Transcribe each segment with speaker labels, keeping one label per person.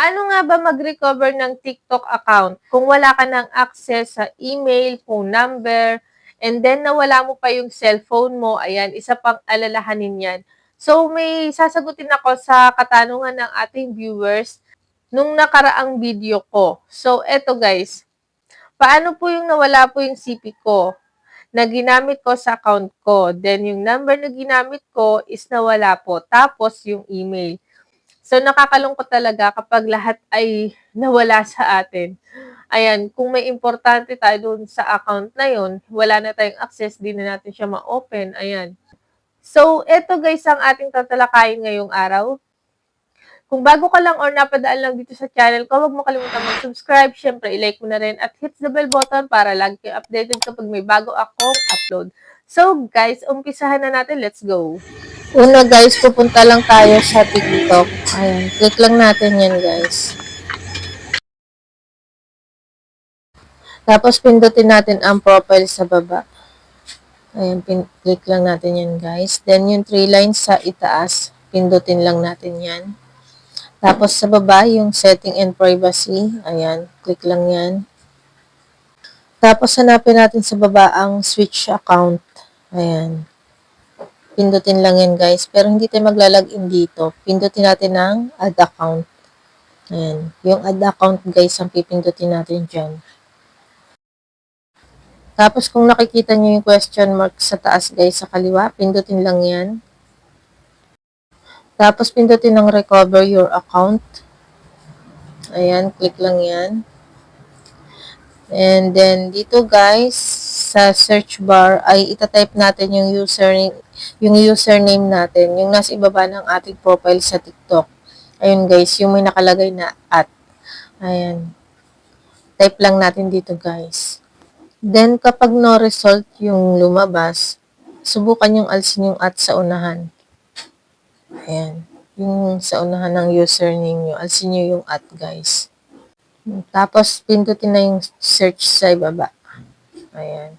Speaker 1: Paano nga ba mag-recover ng TikTok account kung wala ka ng access sa email, phone number, and then nawala mo pa yung cellphone mo? Ayan, isa pang alalahanin yan. So, may sasagutin ako sa katanungan ng ating viewers nung nakaraang video ko. So, eto guys, paano po yung nawala po yung CP ko na ginamit ko sa account ko? Then, yung number na ginamit ko is nawala po. Tapos, yung email. So, nakakalungkot talaga kapag lahat ay nawala sa atin. Ayan, kung may importante tayo dun sa account na yun, wala na tayong access, di na natin siya ma-open. Ayan. So, eto guys ang ating tatalakayin ngayong araw. Kung bago ka lang or napadaan lang dito sa channel ko, huwag mo kalimutan mag-subscribe. Siyempre, i-like mo na rin at hit the bell button para lagi kayo updated kapag may bago akong upload. So, guys, umpisahan na natin. Let's go! Una guys, pupunta lang tayo sa TikTok. Ayan, click lang natin yan guys. Tapos pindutin natin ang profile sa baba. Ayan, click lang natin yan guys. Then yung 3 lines sa itaas, pindutin lang natin yan. Tapos sa baba, yung setting and privacy. Ayan, click lang yan. Tapos hanapin natin sa baba ang switch account. Ayan. Pindutin lang yan guys. Pero hindi tayo maglalagin dito. Pindutin natin ang add account. Ayan. Yung add account guys ang pipindutin natin dyan. Tapos kung nakikita nyo yung question mark sa taas guys sa kaliwa, pindutin lang yan. Tapos pindutin ng recover your account. Ayan, click lang yan. And then dito guys, sa search bar ay itatype natin yung username natin, yung nasa ibaba ng ating profile sa TikTok. Ayun guys, yung may nakalagay na @ Ayan. Type lang natin dito guys. Then kapag no result yung lumabas, subukan yung alisin yung @ sa unahan. Ayan. Yung sa unahan ng username nyo, alisin nyo yung @ guys. Tapos pindutin na yung search sa ibaba. Ayan.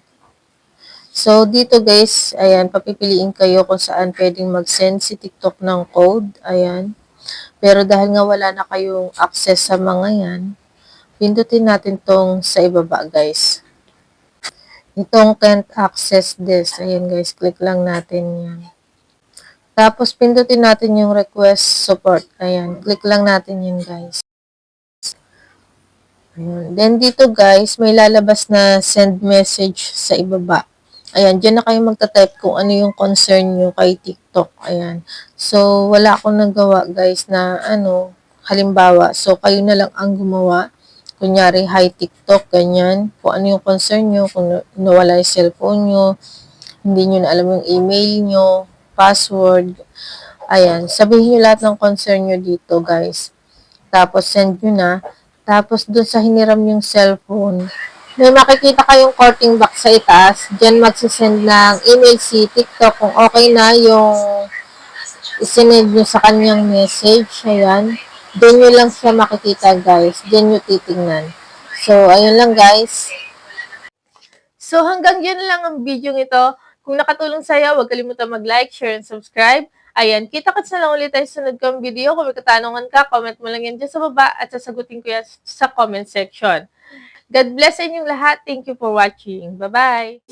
Speaker 1: So, dito guys, ayan, papipiliin kayo kung saan pwedeng mag-send si TikTok ng code. Ayan. Pero dahil nga wala na kayong access sa mga yan, pindutin natin tong sa ibaba guys. Itong can't access this. Ayan guys, click lang natin yan. Tapos pindutin natin yung request support. Ayan, click lang natin yan guys. Ayan. Then dito guys, may lalabas na send message sa ibaba. Ayan, dyan na kayo magta-type kung ano yung concern nyo kay TikTok. Ayan. So, wala akong nagawa guys na halimbawa. So, kayo na lang ang gumawa. Kunyari, hi TikTok, ganyan. Kung ano yung concern nyo, kung nawala yung cellphone nyo, hindi nyo na alam yung email nyo, password. Ayan, sabihin nyo lahat ng concern nyo dito guys. Tapos, send nyo na. Tapos, dun sa hiniram yung cellphone, may makikita kayong courting box sa itaas. Diyan magsisend ng email si TikTok kung okay na yung isinend nyo sa kanyang message. Ayan. Doon nyo lang siya makikita guys. Diyan nyo titingnan. So, ayun lang guys. So, hanggang dyan lang ang video ito. Kung nakatulong sa'yo, huwag kalimutan mag-like, share, and subscribe. Ayan, kita-kits na lang ulit tayo sa sunod kong video. Kung may katanungan ka, comment mo lang yan dyan sa baba at sasagutin ko yan sa comment section. God bless sa inyong lahat. Thank you for watching. Bye-bye!